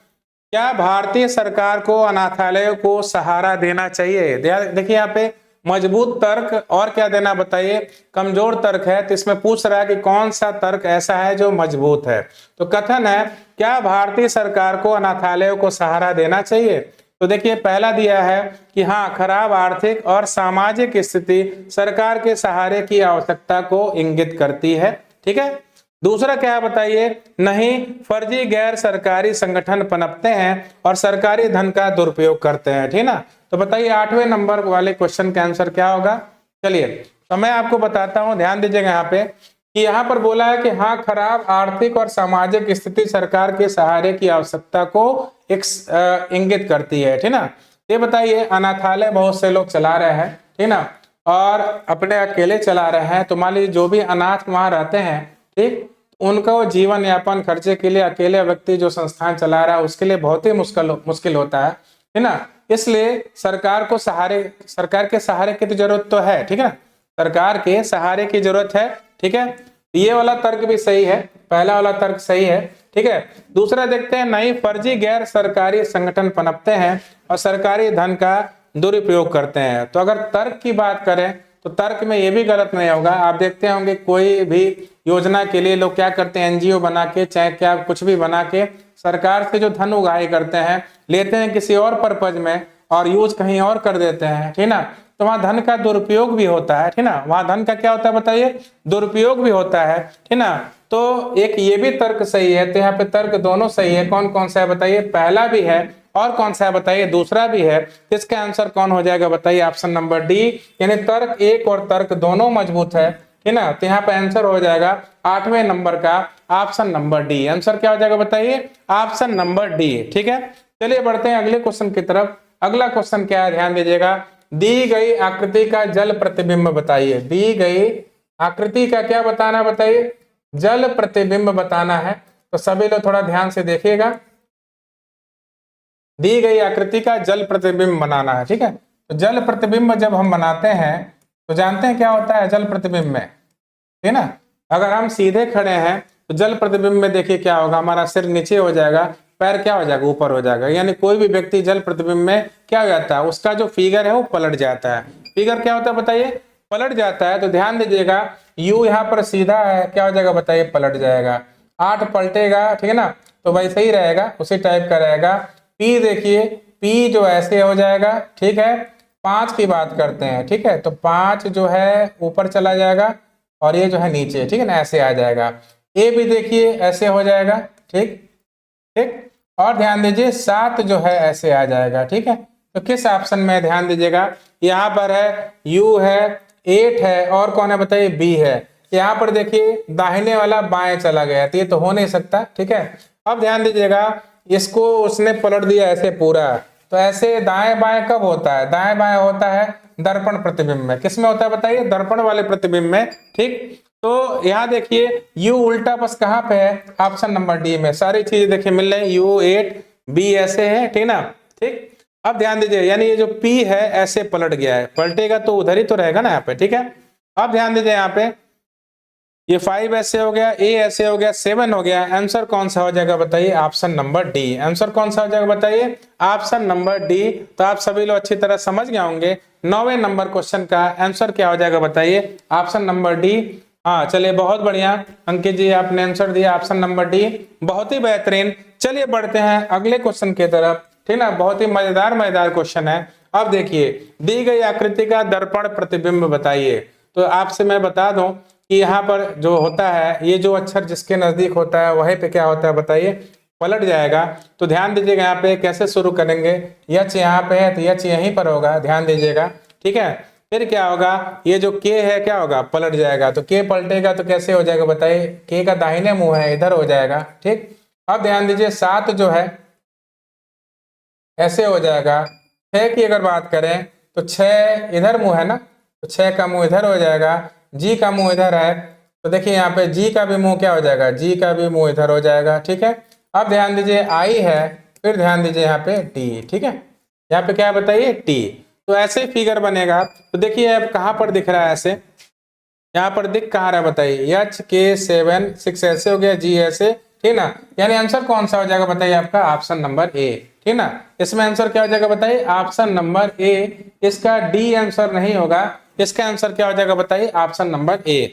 क्या भारतीय सरकार को अनाथालयों को सहारा देना चाहिए। देखिए यहाँ पे मजबूत तर्क और क्या देना बताइए, कमजोर तर्क है, तो इसमें पूछ रहा है कि कौन सा तर्क ऐसा है जो मजबूत है। तो कथन है, क्या भारतीय सरकार को अनाथालयों को सहारा देना चाहिए। तो देखिए पहला दिया है कि हाँ, खराब आर्थिक और सामाजिक स्थिति सरकार के सहारे की आवश्यकता को इंगित करती है। ठीक है, दूसरा क्या है बताइए, नहीं, फर्जी गैर सरकारी संगठन पनपते हैं और सरकारी धन का दुरुपयोग करते हैं। ठीक ना, तो बताइए 8वें नंबर वाले क्वेश्चन का आंसर क्या होगा। चलिए तो मैं आपको बताता हूं, ध्यान दीजिएगा यहाँ पे कि यहाँ पर बोला है कि हाँ, खराब आर्थिक और सामाजिक स्थिति सरकार के सहारे की आवश्यकता को इंगित करती है। ठीक ना, ये बताइए अनाथालय बहुत से लोग चला रहे हैं, ठीक ना, और अपने अकेले चला रहे हैं, तो मान लीजिए जो भी अनाथ वहां रहते हैं, ठीक, उनको जीवन यापन खर्चे के लिए अकेले व्यक्ति जो संस्थान चला रहा है उसके लिए बहुत ही मुश्किल होता है ना। इसलिए सरकार के सहारे की तो जरूरत तो है, ठीक है ना, सरकार के सहारे की जरूरत है। ठीक है, ये वाला तर्क भी सही है, पहला वाला तर्क सही है। ठीक है, दूसरा देखते हैं, नहीं, फर्जी गैर सरकारी संगठन पनपते हैं और सरकारी धन का दुरुपयोग करते हैं। तो अगर तर्क की बात करें तो तर्क में ये भी गलत नहीं होगा। आप देखते होंगे कोई भी योजना के लिए लोग क्या करते हैं, एनजीओ बना के चाहे क्या कुछ भी बना के सरकार से जो धन उगाही करते हैं, लेते हैं किसी और पर्पज में और यूज कहीं और कर देते हैं। ठीक ना, तो वहां धन का दुरुपयोग भी होता है। ठीक ना, वहां धन का क्या होता है बताइए, दुरुपयोग भी होता है। ठीक ना, तो एक ये भी तर्क सही है, तो यहाँ पे तर्क दोनों सही है। कौन कौन सा है बताइए, पहला भी है और कौन सा है बताइए, दूसरा भी है। इसका आंसर कौन हो जाएगा बताइए, ऑप्शन नंबर डी, यानी तर्क एक और तर्क दोनों मजबूत है। ठीक ना, तो यहाँ पे आंसर हो जाएगा 8वें नंबर का ऑप्शन नंबर डी। आंसर क्या हो जाएगा बताइए, ऑप्शन नंबर डी। ठीक है, चलिए बढ़ते हैं अगले क्वेश्चन की तरफ। अगला क्वेश्चन क्या है, ध्यान दीजिएगा। दी गई आकृति का जल प्रतिबिंब बताइए। दी गई आकृति का क्या बताना है बताइए, जल प्रतिबिंब बताना है। तो सभी लोग थोड़ा ध्यान से देखिएगा, दी गई आकृति का जल प्रतिबिंब बनाना है। ठीक है, तो जल प्रतिबिंब जब हम बनाते हैं तो जानते हैं क्या होता है जल प्रतिबिंब में, ठीक है ना। अगर हम सीधे खड़े हैं तो जल प्रतिबिंब में देखिए क्या होगा, हमारा सिर नीचे हो जाएगा, पैर क्या हो जाएगा, ऊपर हो जाएगा। यानी कोई भी व्यक्ति जल प्रतिबिंब में क्या हो जाता है, उसका जो फिगर है वो पलट जाता है। फिगर क्या होता है बताइए, पलट जाता है तो ध्यान दीजिएगा u यहाँ पर सीधा है, क्या हो जाएगा बताइए, पलट जाएगा। 8 पलटेगा, ठीक है ना, तो वैसे ही रहेगा, उसी टाइप का रहेगा। p देखिए, p जो ऐसे हो जाएगा, ठीक है। 5 की बात करते हैं, ठीक है, तो 5 जो है ऊपर चला जाएगा और ये जो है नीचे, ठीक है ना, ऐसे आ जाएगा। a भी देखिए ऐसे हो जाएगा, ठीक ठीक। और ध्यान दीजिए 7 जो है ऐसे आ जाएगा, ठीक है। तो किस ऑप्शन में, ध्यान दीजिएगा, यहाँ पर है u है, 8 है, और कौन है बताइए, b है। यहाँ पर देखिए दाहिने वाला बाएं चला गया, तो ये तो हो नहीं सकता, ठीक है। अब ध्यान दीजिएगा, इसको उसने पलट दिया ऐसे पूरा, तो ऐसे दाएं बाएं कब होता है, दाएं बाएं होता है दर्पण प्रतिबिंब में। किस में होता है बताइए, दर्पण वाले प्रतिबिंब में, ठीक। तो यहाँ देखिए u उल्टा बस कहाँ पे है, ऑप्शन नंबर डी में। सारी चीजें देखिए मिल रही है, u8 b ऐसे है, ठीक ना, ठीक। अब ध्यान दीजिए, यानी ये जो p है ऐसे पलट गया है, पलटेगा तो उधर ही तो रहेगा ना यहाँ पे, ठीक है। अब ध्यान दीजिए यहाँ पे ये 5 ऐसे हो गया, a ऐसे हो गया, 7 हो गया। आंसर कौन सा हो जाएगा बताइए, ऑप्शन नंबर डी। आंसर कौन सा हो जाएगा बताइए, ऑप्शन नंबर डी। तो आप सभी लोग अच्छी तरह समझ गए होंगे 9वें नंबर क्वेश्चन का आंसर क्या हो जाएगा बताइए, ऑप्शन नंबर डी। हाँ चलिए, बहुत बढ़िया अंकित जी, आपने आंसर दिया ऑप्शन नंबर डी, बहुत ही बेहतरीन। चलिए बढ़ते हैं अगले क्वेश्चन की तरफ, ठीक ना, बहुत ही मजेदार मजेदार क्वेश्चन है। अब देखिए, दी गई आकृति का दर्पण प्रतिबिंब बताइए। तो आपसे मैं बता दूं कि यहाँ पर जो होता है, ये जो अक्षर जिसके नजदीक होता है वहीं पे क्या होता है बताइए, पलट जाएगा। तो ध्यान दीजिएगा यहाँ पे कैसे शुरू करेंगे, यच यहाँ पे है तो यच यहीं पर होगा, ध्यान दीजिएगा, ठीक है। फिर क्या होगा, ये जो के है क्या होगा, पलट जाएगा। तो के पलटेगा तो कैसे हो जाएगा बताइए, के का दाहिने मुंह है, इधर हो जाएगा, ठीक। अब ध्यान दीजिए 7 जो है ऐसे हो जाएगा। 6 की अगर बात करें तो 6 इधर मुंह है ना, तो 6 का मुंह इधर हो जाएगा। जी का मुंह इधर है, तो देखिए यहाँ पे जी का भी मुंह क्या हो जाएगा, जी का भी मुंह इधर हो जाएगा, ठीक है। अब ध्यान दीजिए आई है, फिर ध्यान दीजिए यहाँ पे टी, ठीक है। यहाँ पे क्या बताइए, टी। तो ऐसे फिगर बनेगा। तो देखिए अब कहाँ पर दिख रहा है ऐसे, यहाँ पर दिख कहाँ रहा है बताइए, एच के 7 6 ऐसे हो गया, जी ऐसे, ठीक ना। यानी आंसर कौन सा हो जाएगा बताइए आपका, ऑप्शन नंबर ए, ठीक ना। इसमें आंसर क्या हो जाएगा बताइए, ऑप्शन नंबर ए। इसका डी आंसर नहीं होगा, इसका आंसर क्या हो जाएगा बताइए, ऑप्शन नंबर ए,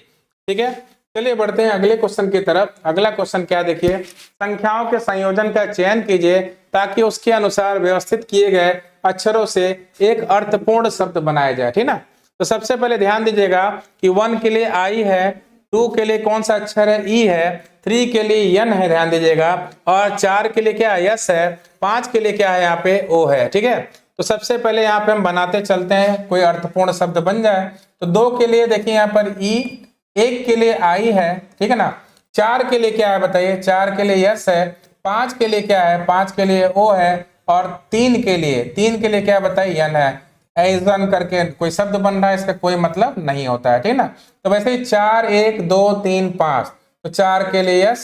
ठीक है। चलिए बढ़ते हैं अगले क्वेश्चन की तरफ। अगला क्वेश्चन क्या देखिए, संख्याओं के संयोजन का चयन कीजिए ताकि उसके अनुसार व्यवस्थित किए गए अक्षरों से एक अर्थपूर्ण शब्द बनाया जाए, ठीक ना। तो सबसे पहले ध्यान दीजिएगा कि 1 के लिए आई है, 2 के लिए कौन सा अक्षर है, ई है, 3 के लिए यन है, ध्यान दीजिएगा, और 4 के लिए क्या है, यस है, 5 के लिए क्या है यहाँ पे, ओ है, ठीक है। तो सबसे पहले यहाँ पे हम बनाते चलते हैं, कोई अर्थपूर्ण शब्द बन जाए। तो 2 के लिए देखिए यहाँ पर ई, 1 के लिए आई है, ठीक है ना, 4 के लिए क्या है बताइए, 4 के लिए यस है, 5 के लिए क्या है, 5 के लिए ओ है, और 3 के लिए क्या बताइए, यन है। ऐसन करके कोई शब्द बन रहा है, इसका कोई मतलब नहीं होता है, ठीक ना। तो वैसे ही 4 1 2 3 5, तो 4 के लिए यस,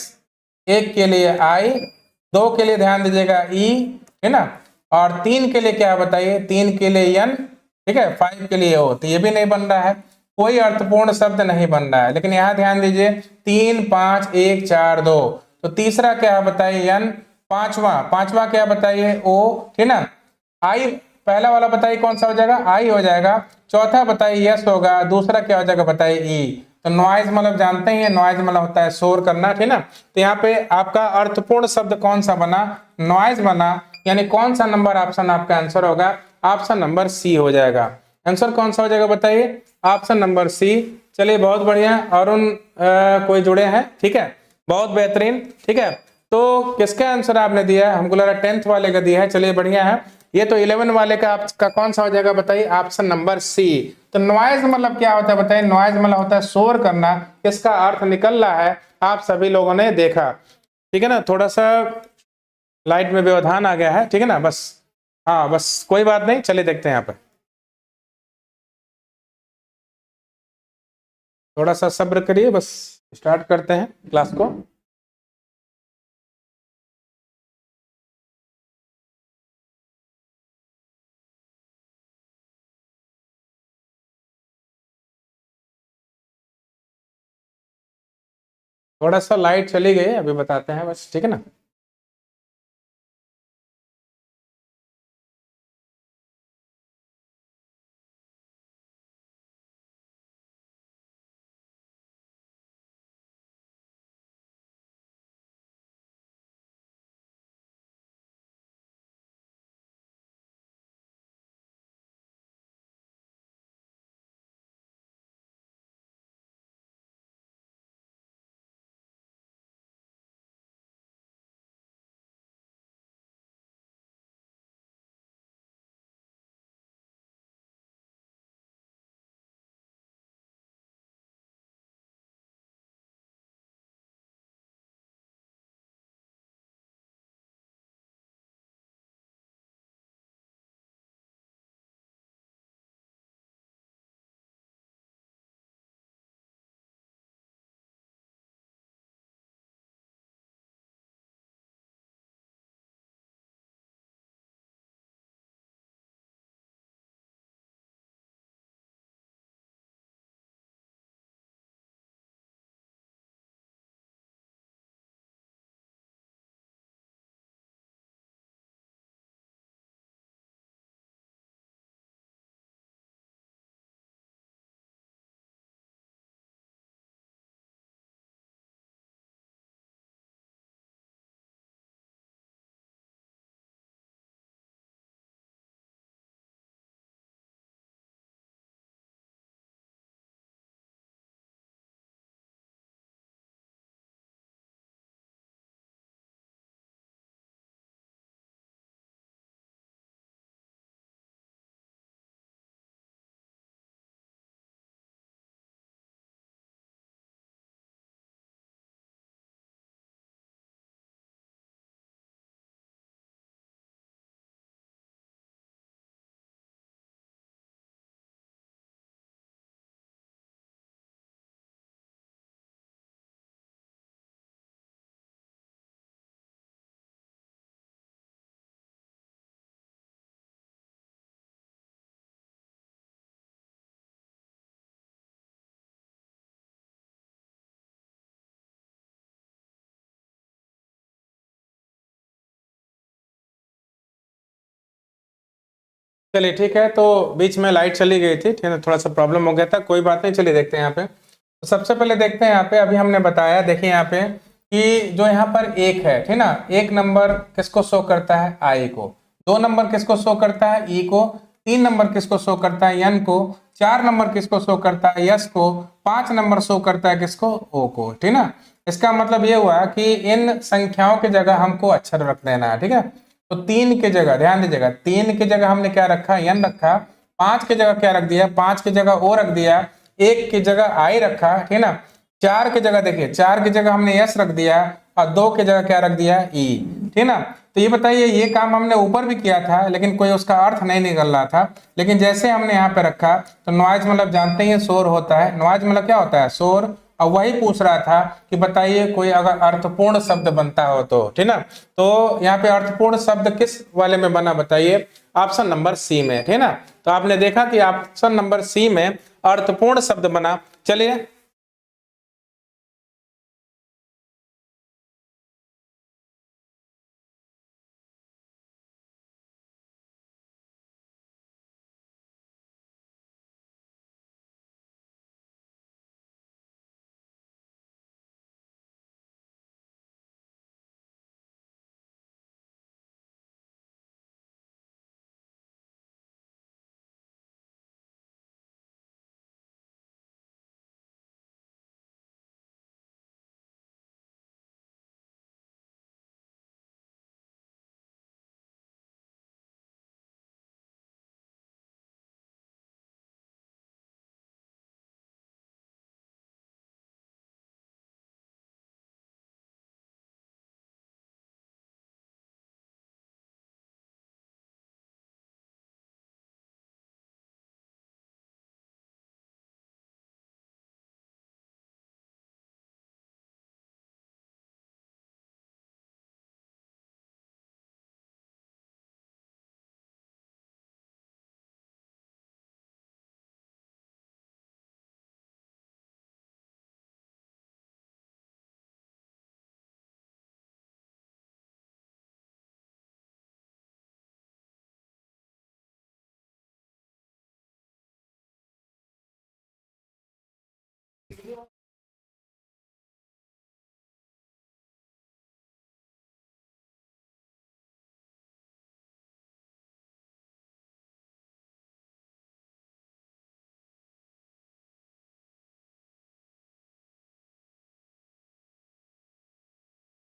1 के लिए आई, 2 के लिए ध्यान दीजिएगा ई, है ना, और 3 के लिए क्या है बताइए, 3 के लिए यन, ठीक है, 5 के लिए ओ। तो ये भी नहीं बन रहा है, कोई अर्थपूर्ण शब्द नहीं बन रहा है। लेकिन यहाँ ध्यान दीजिए 3 5 1 4 2, तो तीसरा क्या है बताइए, यन, पांचवा क्या बताइए, ओ, ठीक ना। आई पहला वाला बताइए कौन सा हो जाएगा, आई हो जाएगा। चौथा बताइए यस होगा, दूसरा क्या हो जाएगा बताइए ई। तो नॉइज मतलब जानते ही है, नॉइज मतलब होता है शोर करना, ठीक ना। तो यहाँ पे आपका अर्थपूर्ण शब्द कौन सा बना, नॉइज बना। यानी कौन सा नंबर ऑप्शन आपका आंसर होगा, ऑप्शन नंबर सी हो जाएगा। आंसर कौन सा हो जाएगा बताइए, ऑप्शन नंबर सी। चलिए बहुत बढ़िया, अरुण कोई जुड़े हैं, ठीक है, बहुत बेहतरीन, ठीक है। तो किसका आंसर आपने दिया है, हमको लग रहा 10th वाले का दिया है, चलिए बढ़िया है। ये तो 11 वाले का आपका कौन सा हो जाएगा बताइए, ऑप्शन नंबर सी। तो नॉइज मतलब क्या होता है बताइए, नॉइज मतलब होता है शोर करना, इसका अर्थ निकल रहा है, आप सभी लोगों ने देखा, ठीक है ना। थोड़ा सा लाइट में व्यवधान आ गया है, ठीक है ना, बस हाँ बस कोई बात नहीं, चलिए देखते हैं यहाँ पे, थोड़ा सा सब्र करिए, बस स्टार्ट करते हैं क्लास को। थोड़ा सा लाइट चली गई, अभी बताते हैं बस, ठीक है ना। चलिए ठीक है, तो बीच में लाइट चली गई थी, ठीक है, थोड़ा सा प्रॉब्लम हो गया था, कोई बात नहीं। चलिए देखते हैं यहाँ पे। तो सबसे पहले देखते हैं यहाँ पे, अभी हमने बताया, देखिए यहाँ पे कि जो यहाँ पर एक है, ठीक ना, एक नंबर किसको शो करता है, आई को। दो नंबर किसको शो करता है, ई को। तीन नंबर किसको शो करता है, एन को। चार नंबर किसको शो करता है, यस को। पांच नंबर शो करता है किसको, ओ को, ठीक ना। इसका मतलब ये हुआ कि इन संख्याओं की जगह हमको अक्षर रख देना है, ठीक है। तो तीन की जगह ध्यान दीजिएगा, तीन की जगह हमने क्या रखा, एन रखा। पांच की जगह क्या रख दिया, पांच की जगह ओ रख दिया। एक की जगह आई रखा, ठीक ना। चार की जगह देखिए, चार की जगह हमने यस रख दिया, और दो की जगह क्या रख दिया, ई, ठीक ना। तो ये बताइए, ये काम हमने ऊपर भी किया था, लेकिन कोई उसका अर्थ नहीं निकल रहा था। लेकिन जैसे हमने यहाँ पे रखा, तो नॉइज मतलब जानते ही शोर होता है, नॉइज मतलब क्या होता है, शोर। और वही पूछ रहा था कि बताइए कोई अगर अर्थपूर्ण शब्द बनता हो तो, ठीक ना। तो यहाँ पे अर्थपूर्ण शब्द किस वाले में बना बताइए, ऑप्शन नंबर सी में, ठीक ना। तो आपने देखा कि ऑप्शन नंबर सी में अर्थपूर्ण शब्द बना। चलिए